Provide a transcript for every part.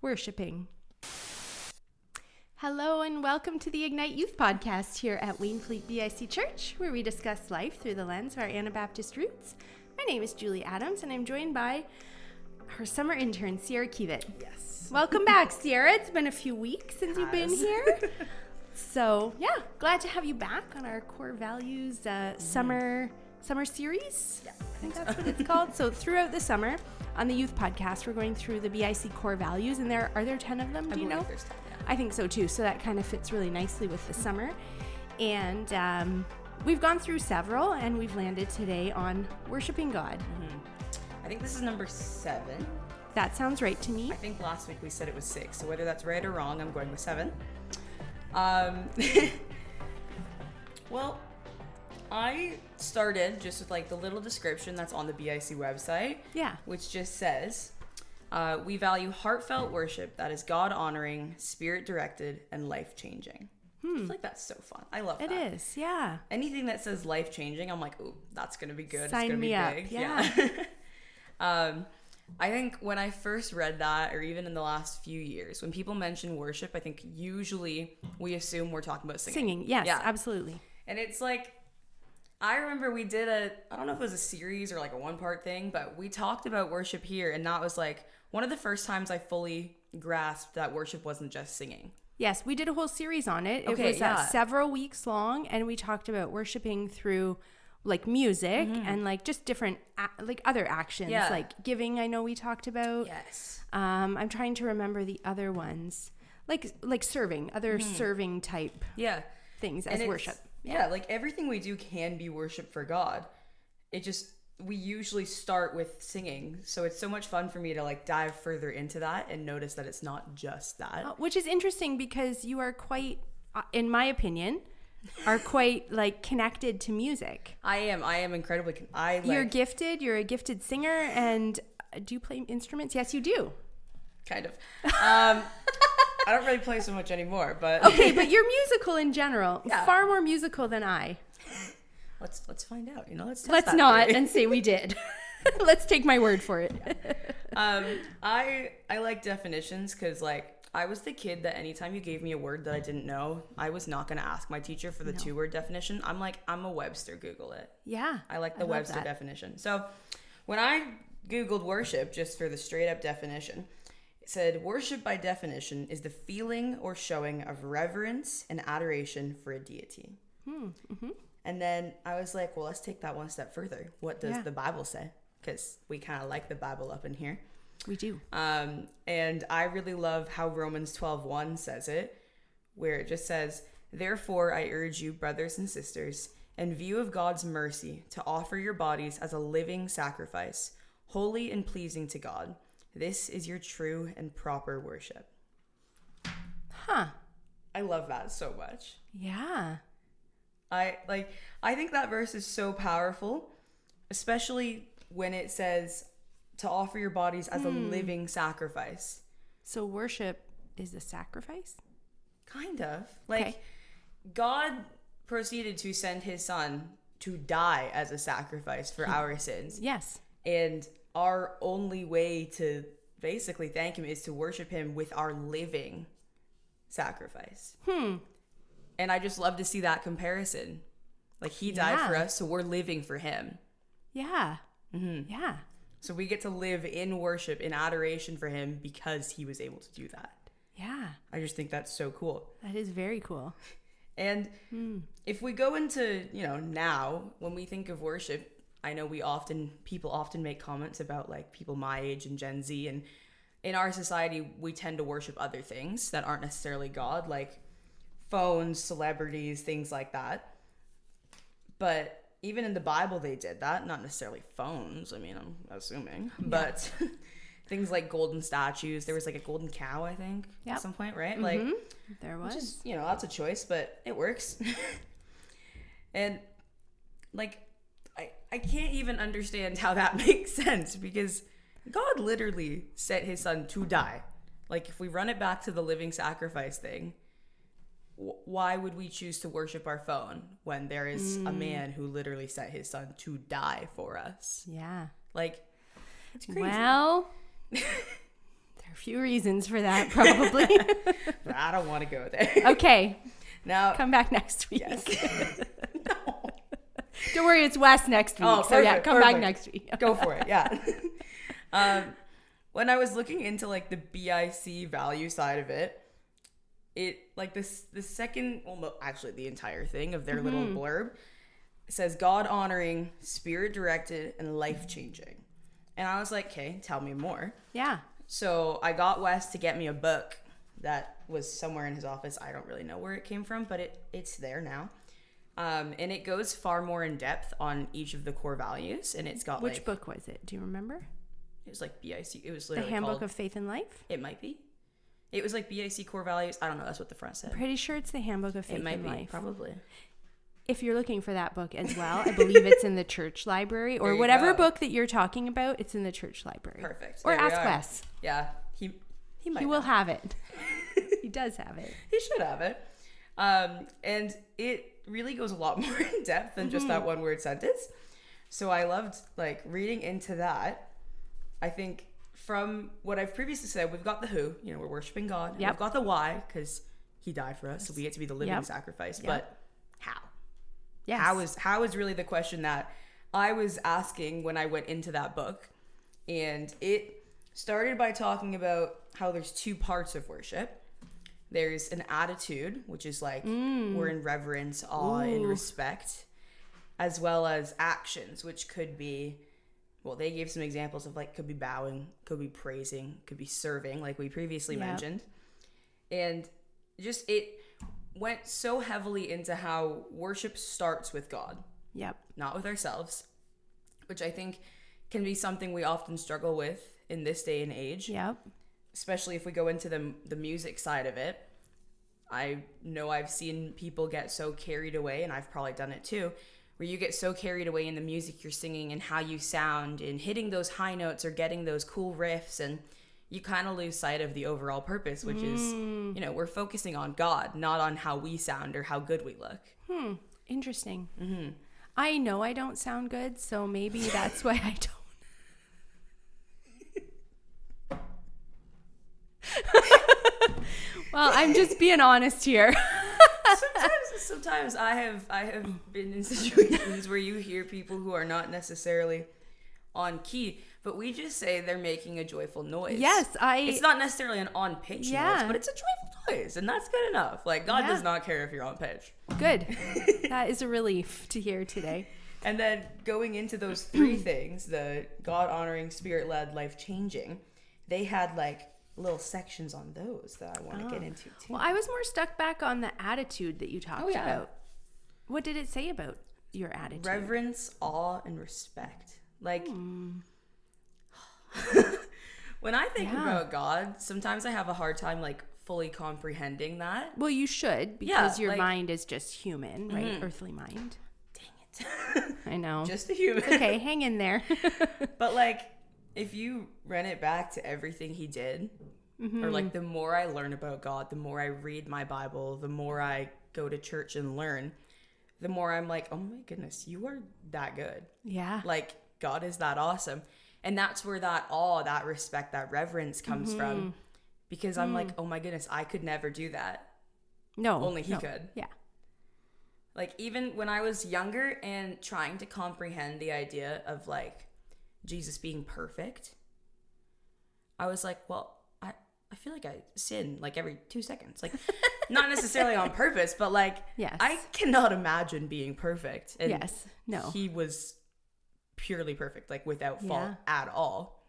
worshiping. Hello and welcome to the Ignite Youth Podcast here at Wainfleet BIC Church, where we discuss life through the lens of our Anabaptist roots. My name is Julie Adams, and I'm joined by our summer intern, Sierra Kiewit. Yes. Welcome back, Sierra. It's been a few weeks since you've been here. So, yeah, glad to have you back on our core values summer series. Yeah, I think that's what it's called. So throughout the summer on the youth podcast, we're going through the BIC core values, and are there 10 of them? Do you know? There's 10, yeah. I think so too. So that kind of fits really nicely with the summer. And we've gone through several, and we've landed today on worshiping God. Mm-hmm. I think this is number 7. That sounds right to me. I think last week we said it was 6. So whether that's right or wrong, I'm going with 7. Well, I started just with like the little description that's on the BIC website. Yeah. Which just says, we value heartfelt worship that is God-honoring, spirit-directed, and life-changing. I feel like that's so fun. I love that. It is, yeah. Anything that says life-changing, I'm like, ooh, that's going to be good. Sign it's going to me be up. big. Yeah. I think when I first read that, or even in the last few years, when people mention worship, I think usually we assume we're talking about singing. Singing, yes, yeah. Absolutely. And it's like, I remember we did I don't know if it was a series or like a one-part thing, but we talked about worship here, and that was like one of the first times I fully grasped that worship wasn't just singing. Yes, we did a whole series on it. Okay, it was several weeks long, and we talked about worshiping through like music and like just different like other actions, like giving. I know we talked about. Yes. I'm trying to remember the other ones, like serving, other serving type. Things as worship. Yeah, like everything we do can be worship for God. We usually start with singing, so it's so much fun for me to like dive further into that and notice that it's not just that. Which is interesting because you are quite, in my opinion, are quite like connected to music. I am incredibly. You're gifted. You're a gifted singer, and do you play instruments? Yes, you do. Kind of. I don't really play so much anymore, but okay. But you're musical in general. Yeah. Far more musical than I. Let's find out. Let's not and say we did. Let's take my word for it. I like definitions because like I was the kid that anytime you gave me a word that I didn't know, I was not going to ask my teacher for the 2-word definition. I'm a Webster. Google it. Yeah. I like the Webster definition. So when I Googled worship, just for the straight up definition, it said worship by definition is the feeling or showing of reverence and adoration for a deity. Mm-hmm. And then I was like, well, let's take that one step further. What does the Bible say? Because we kind of like the Bible up in here. We do. And I really love how Romans 12:1 says it, where it just says, therefore, I urge you, brothers and sisters, in view of God's mercy, to offer your bodies as a living sacrifice, holy and pleasing to God. This is your true and proper worship. Huh. I love that so much. Yeah. I think that verse is so powerful, especially when it says to offer your bodies as a living sacrifice. So worship is a sacrifice? Kind of. Like, God proceeded to send his son to die as a sacrifice for our sins. Yes. And our only way to basically thank him is to worship him with our living sacrifice. And I just love to see that comparison. Like, he died for us, so we're living for him. Yeah. Mm-hmm. Yeah. So we get to live in worship, in adoration for him because he was able to do that. Yeah. I just think that's so cool. That is very cool. And if we go into, now, when we think of worship, I know people often make comments about like people my age and Gen Z. And in our society, we tend to worship other things that aren't necessarily God, like phones, celebrities, things like that. But even in the Bible, they did that. Not necessarily phones, I'm assuming. Yeah. But things like golden statues. There was like a golden cow, I think, at some point, right? Mm-hmm. Like, there was. Which is, that's a choice, but it works. And like, I can't even understand how that makes sense because God literally sent his son to die. Like, if we run it back to the living sacrifice thing, why would we choose to worship our phone when there is a man who literally sent his son to die for us? Yeah. Like, it's crazy. Well, they're a few reasons for that, probably. But I don't want to go there. Okay. Now, come back next week. Yes. No. Don't worry, it's Wes next week. Oh, so yeah, perfect, come back next week. Go for it. Yeah. When I was looking into like the BIC value side of it, like the second, well, actually the entire thing of their little blurb says God honoring, spirit directed, and life changing. And I was like, okay, tell me more. Yeah. So I got Wes to get me a book that was somewhere in his office. I don't really know where it came from, but it's there now. And it goes far more in depth on each of the core values. And it's got Which book was it? Do you remember? It was like BIC. It was The literally Handbook called, of Faith and Life? It might be. It was like BIC core values. I don't know. That's what the front said. Pretty sure it's the Handbook of Faith It might and be, Life. probably. If you're looking for that book as well, I believe it's in the church library or whatever book that you're talking about. It's in the church library. Perfect. Or There we ask are. Wes. Yeah, he might. He will know. have it. He does have it. He should have it. And it really goes a lot more in depth than just that one word sentence. So I loved like reading into that. I think from what I've previously said, we've got the who, we're worshiping God. Yep. We've got the why, because he died for us, so we get to be the living sacrifice. Yep. But how? Yes. How is really the question that I was asking when I went into that book. And it started by talking about how there's two parts of worship. There's an attitude, which is like we're in reverence, awe, and respect, as well as actions, which could be, well, they gave some examples of like could be bowing, could be praising, could be serving, like we previously mentioned. And just it went so heavily into how worship starts with God. Yep. Not with ourselves, which I think can be something we often struggle with in this day and age. Yep. Especially if we go into the music side of it. I know I've seen people get so carried away, and I've probably done it too, where you get so carried away in the music you're singing and how you sound and hitting those high notes or getting those cool riffs, and you kind of lose sight of the overall purpose, which is, we're focusing on God, not on how we sound or how good we look. Interesting. I know I don't sound good, so maybe that's why I don't. Well, I'm just being honest here. Sometimes I have been in situations where you hear people who are not necessarily on key, but we just say they're making a joyful noise. Yes, It's not necessarily an on pitch noise, but it's a joyful noise, and that's good enough. Like God does not care if you're on pitch. Good. That is a relief to hear today. And then going into those three things, the God honoring, spirit led, life changing, they had like little sections on those that I want to get into too. Well, I was more stuck back on the attitude that you talked about. What did it say about your attitude? Reverence, awe, and respect. Like, when I think about God, sometimes I have a hard time like fully comprehending that. Well, you should, because your mind is just human, right? Earthly mind. Dang it. I know. Just a human. Okay, hang in there. But like, if you run it back to everything he did, or like the more I learn about God, the more I read my Bible, the more I go to church and learn, the more I'm like, oh my goodness, you are that good. Yeah. Like God is that awesome. And that's where that awe, that respect, that reverence comes from. Because I'm like, oh my goodness, I could never do that. No. Only he could. Yeah. Like even when I was younger and trying to comprehend the idea of like Jesus being perfect, I was like, well, I feel like I sin like every 2 seconds. Like not necessarily on purpose, but like I cannot imagine being perfect. And no. He was purely perfect, like without fault at all.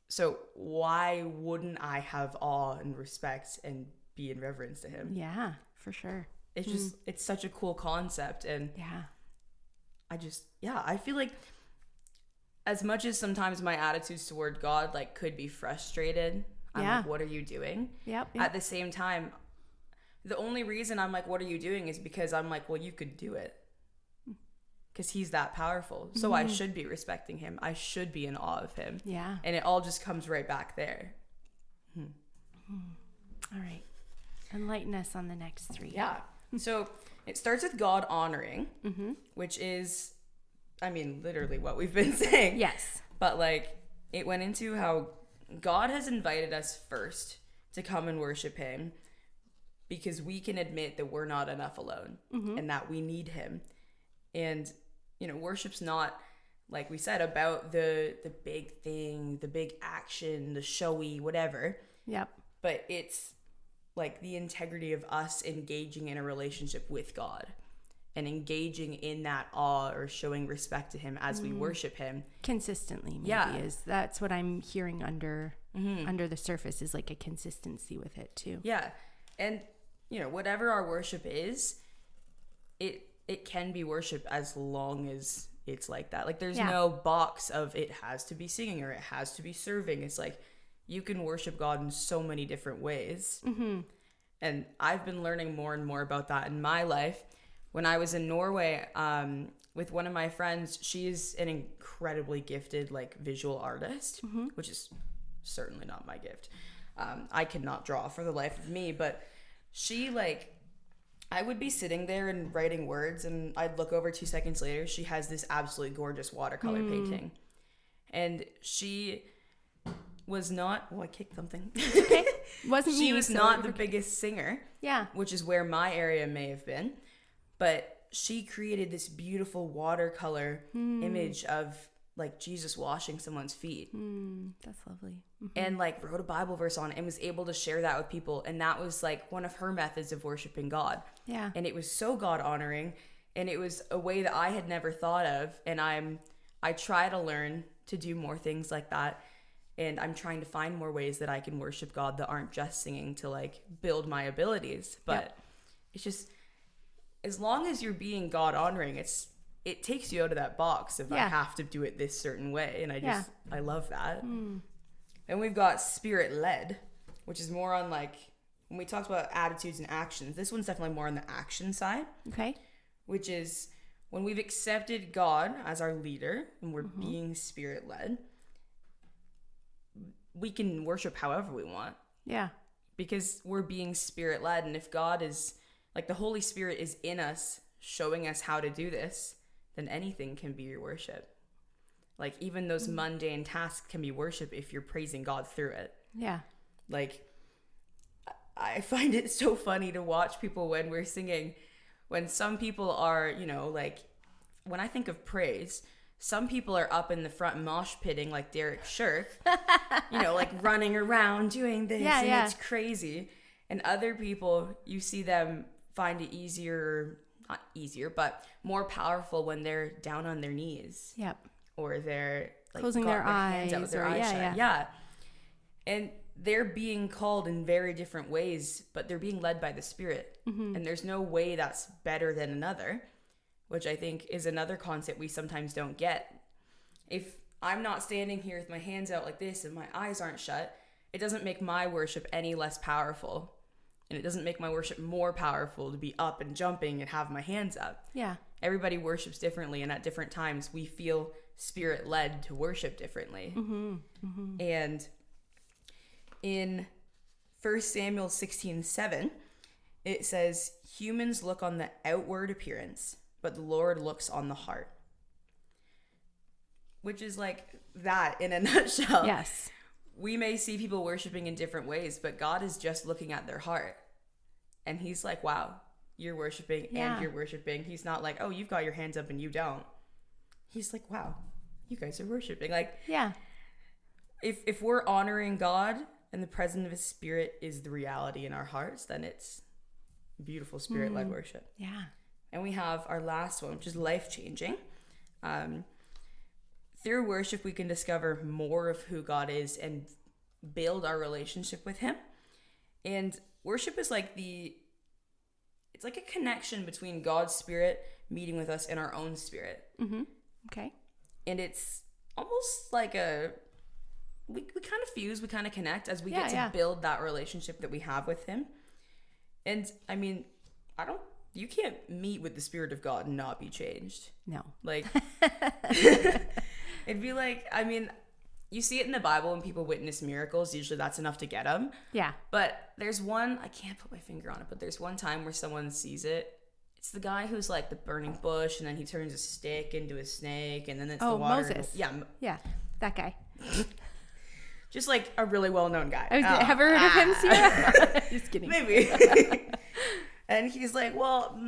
So why wouldn't I have awe and respect and be in reverence to him? Yeah, for sure. It's just, it's such a cool concept. And I feel like as much as sometimes my attitudes toward God like could be frustrated, I'm like, what are you doing? Yep. At the same time, the only reason I'm like, what are you doing is because I'm like, well, you could do it. Because he's that powerful. So I should be respecting him. I should be in awe of him. Yeah. And it all just comes right back there. All right. Enlighten us on the next three. Yeah. So it starts with God honoring, which is, I mean, literally what we've been saying. Yes. But like, it went into how God has invited us first to come and worship him because we can admit that we're not enough alone and that we need him. And, you know, worship's not, like we said, about the big thing, the big action, the showy, whatever. Yep. But it's like the integrity of us engaging in a relationship with God and engaging in that awe or showing respect to him as we worship him. Consistently, maybe, that's what I'm hearing under the surface, is like a consistency with it too. Yeah. And, you know, whatever our worship is, it can be worship as long as it's like that. Like there's no box of it has to be singing or it has to be serving. It's like you can worship God in so many different ways. And I've been learning more and more about that in my life. When I was in Norway with one of my friends, she's an incredibly gifted like visual artist, which is certainly not my gift. I cannot draw for the life of me, but she like, I would be sitting there and writing words and I'd look over 2 seconds later, she has this absolutely gorgeous watercolor painting. And she was not, I kicked something. Okay. Wasn't She me, was so not the biggest singer. Yeah. Which is where my area may have been. But she created this beautiful watercolor image of like Jesus washing someone's feet. That's lovely. And like wrote a Bible verse on it and was able to share that with people. And that was like one of her methods of worshiping God. Yeah. And it was so God honoring. And it was a way that I had never thought of. And I try to learn to do more things like that. And I'm trying to find more ways that I can worship God that aren't just singing to like build my abilities. But it's just, as long as you're being God honoring, it takes you out of that box of I have to do it this certain way. And I love that. And we've got spirit led, which is more on like, when we talked about attitudes and actions, this one's definitely more on the action side. Okay. Which is when we've accepted God as our leader and we're being spirit led, we can worship however we want. Yeah. Because we're being spirit led. And if God is, like the Holy Spirit is in us, showing us how to do this, then anything can be your worship. Like even those mundane tasks can be worship if you're praising God through it. Yeah. Like I find it so funny to watch people when we're singing, when some people are, you know, like when I think of praise, some people are up in the front mosh pitting like Derek Shirk, you know, like running around doing this and it's crazy. And other people, you see them find it easier, not easier, but more powerful when they're down on their knees. Yep. Or they're like closing their eyes out with their eyes shut. Yeah. And they're being called in very different ways, but they're being led by the Spirit. And there's no way that's better than another, which I think is another concept we sometimes don't get. If I'm not standing here with my hands out like this and my eyes aren't shut, it doesn't make my worship any less powerful. And it doesn't make my worship more powerful to be up and jumping and have my hands up. Yeah. Everybody worships differently, and at different times we feel spirit led to worship differently. And in 1 Samuel 16:7, it says, humans look on the outward appearance, but the Lord looks on the heart. Which is like that in a nutshell. Yes. We may see people worshiping in different ways, but God is just looking at their heart. And he's like, wow, you're worshiping and you're worshiping. He's not like, oh, you've got your hands up and you don't. He's like, wow, you guys are worshiping. Like, yeah. If we're honoring God and the presence of his Spirit is the reality in our hearts, then it's beautiful spirit-led worship. Yeah. And we have our last one, which is life-changing. Through worship, we can discover more of who God is and build our relationship with him. And worship is like it's like a connection between God's Spirit meeting with us and our own spirit. Okay. And it's almost like we kind of fuse, we kind of connect as we get to build that relationship that we have with him. And I mean, you can't meet with the Spirit of God and not be changed. No. Like, it'd be like, I mean, you see it in the Bible when people witness miracles. Usually that's enough to get them. Yeah. But there's one, I can't put my finger on it, but there's one time where someone sees it. It's the guy who's like the burning bush, and then he turns a stick into a snake, and then it's the water. Moses. Yeah. Yeah, that guy. Just like a really well-known guy. Have you heard of him, Sierra? Just kidding. Maybe. And he's like, well,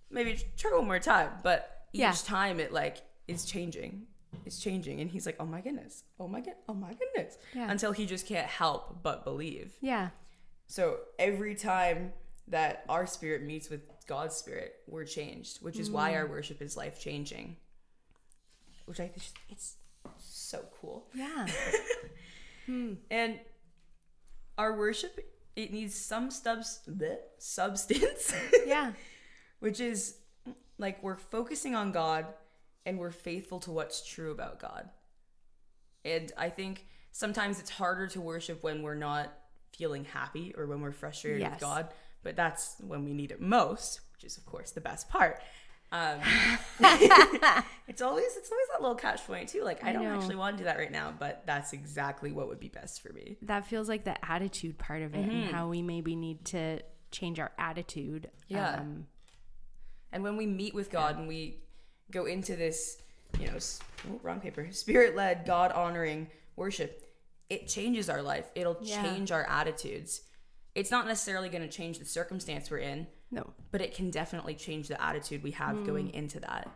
maybe try one more time. But each time it like is changing. It's changing. And he's like, oh my goodness. Oh my goodness. Yeah. Until he just can't help but believe. Yeah. So every time that our spirit meets with God's spirit, we're changed, which is why our worship is life-changing. Which I think it's so cool. Yeah. And our worship, it needs some substance. Yeah. Which is like we're focusing on God and we're faithful to what's true about God. And I think sometimes it's harder to worship when we're not feeling happy or when we're frustrated with God, but that's when we need it most, which is of course the best part. It's always that little catch-22. Like I don't actually want to do that right now, but that's exactly what would be best for me. That feels like the attitude part of it, and how we maybe need to change our attitude. Yeah. And when we meet with God and we go into this, wrong paper, spirit-led, God-honoring worship, it changes our life. It'll change our attitudes. It's not necessarily going to change the circumstance we're in. No. But it can definitely change the attitude we have going into that.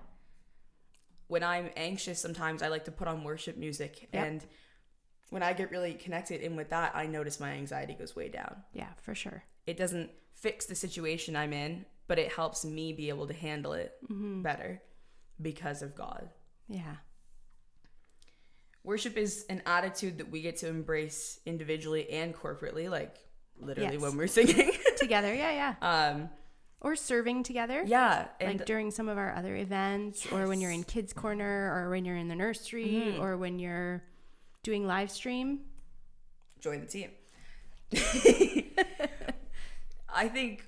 When I'm anxious, sometimes I like to put on worship music. Yep. And when I get really connected in with that, I notice my anxiety goes way down. Yeah, for sure. It doesn't fix the situation I'm in, but it helps me be able to handle it better because of God. Yeah. Worship is an attitude that we get to embrace individually and corporately, like literally when we're singing. Together, yeah. Or serving together. Yeah. And like during some of our other events, or when you're in Kids Corner, or when you're in the nursery, or when you're doing live stream. Join the team. I think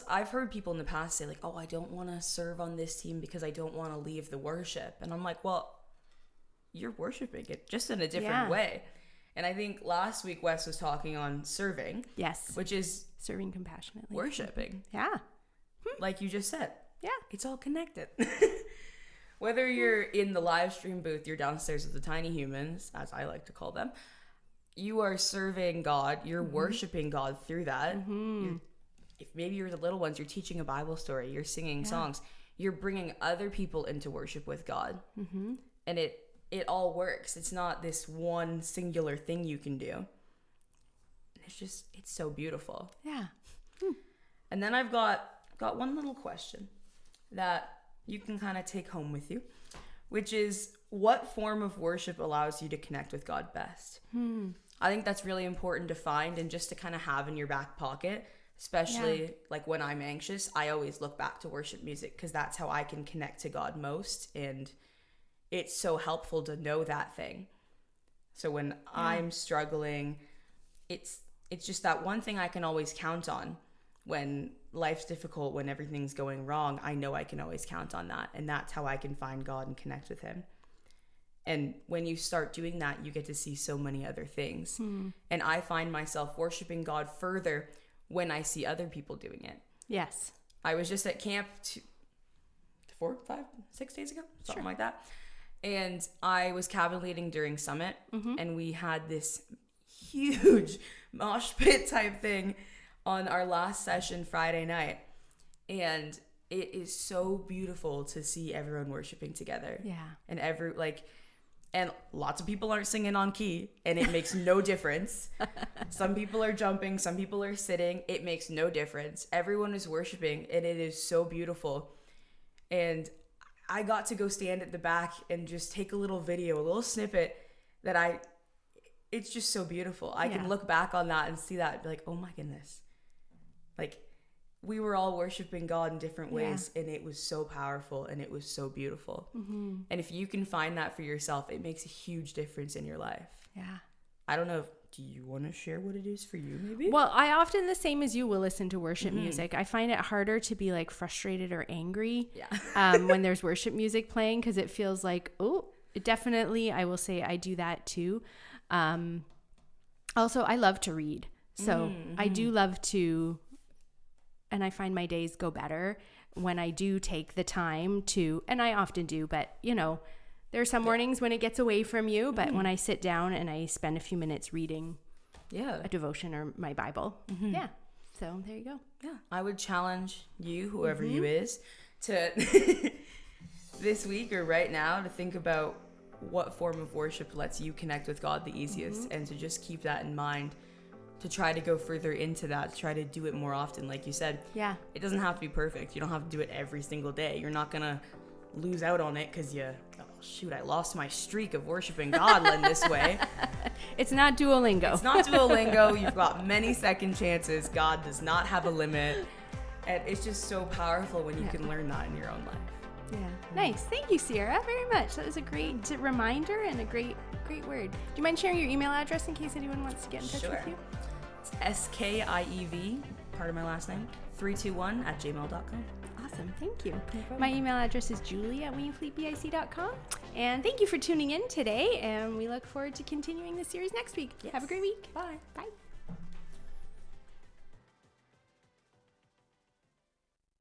I've heard people in the past say like, oh, I don't want to serve on this team because I don't want to leave the worship. And I'm like, well, you're worshiping it just in a different way. And I think last week Wes was talking on serving. Yes. Which is serving compassionately. Worshiping. Yeah. Like you just said. Yeah. It's all connected. Whether you're in the live stream booth, you're downstairs with the tiny humans, as I like to call them, you are serving God. You're worshiping God through that. If maybe you're the little ones, you're teaching a Bible story, you're singing songs, you're bringing other people into worship with God. And it all works. It's not this one singular thing you can do. It's so beautiful. Yeah. And then I've got one little question that you can kind of take home with you, which is, what form of worship allows you to connect with God best? I think that's really important to find and just to kind of have in your back pocket, especially like when I'm anxious. I always look back to worship music because that's how I can connect to God most. And it's so helpful to know that thing. So when I'm struggling, it's just that one thing I can always count on. When life's difficult, when everything's going wrong, I know I can always count on that. And that's how I can find God and connect with him. And when you start doing that, you get to see so many other things. And I find myself worshiping God further when I see other people doing it. Yes. I was just at camp 4, 5, 6 days ago, something like that. And I was cabin leading during Summit, and we had this huge mosh pit type thing on our last session Friday night. And it is so beautiful to see everyone worshiping together. Yeah. And lots of people aren't singing on key, and it makes no difference. Some people are jumping, some people are sitting. It makes no difference. Everyone is worshiping, and it is so beautiful. And I got to go stand at the back and just take a little video, a little snippet it's just so beautiful. I can look back on that and see that and be like, oh my goodness. Like, we were all worshiping God in different ways, and it was so powerful and it was so beautiful. And if you can find that for yourself, it makes a huge difference in your life. Yeah. I don't know. Do you want to share what it is for you, maybe? Well, I often, the same as you, will listen to worship music. I find it harder to be like frustrated or angry when there's worship music playing, because it feels like, definitely, I will say I do that too. Also, I love to read. So I do love to, and I find my days go better when I do take the time to, and I often do, but There are some mornings when it gets away from you, but when I sit down and I spend a few minutes reading a devotion or my Bible. Yeah. So there you go. Yeah. I would challenge you, whoever you is, to this week or right now to think about what form of worship lets you connect with God the easiest, and to just keep that in mind, to try to go further into that, to try to do it more often. Like you said, it doesn't have to be perfect. You don't have to do it every single day. You're not going to lose out on it because I lost my streak of worshiping God in this way. It's not Duolingo. It's not Duolingo. You've got many second chances. God does not have a limit. And it's just so powerful when you can learn that in your own life. Yeah. Nice. Thank you, Sierra, very much. That was a great reminder and a great word. Do you mind sharing your email address in case anyone wants to get in touch with you? It's SKIEV, part of my last name, 321@gmail.com. Awesome. Thank you. My email address is julie@waynefleetbic.com. And thank you for tuning in today. And we look forward to continuing the series next week. Have a great week. Bye. Bye.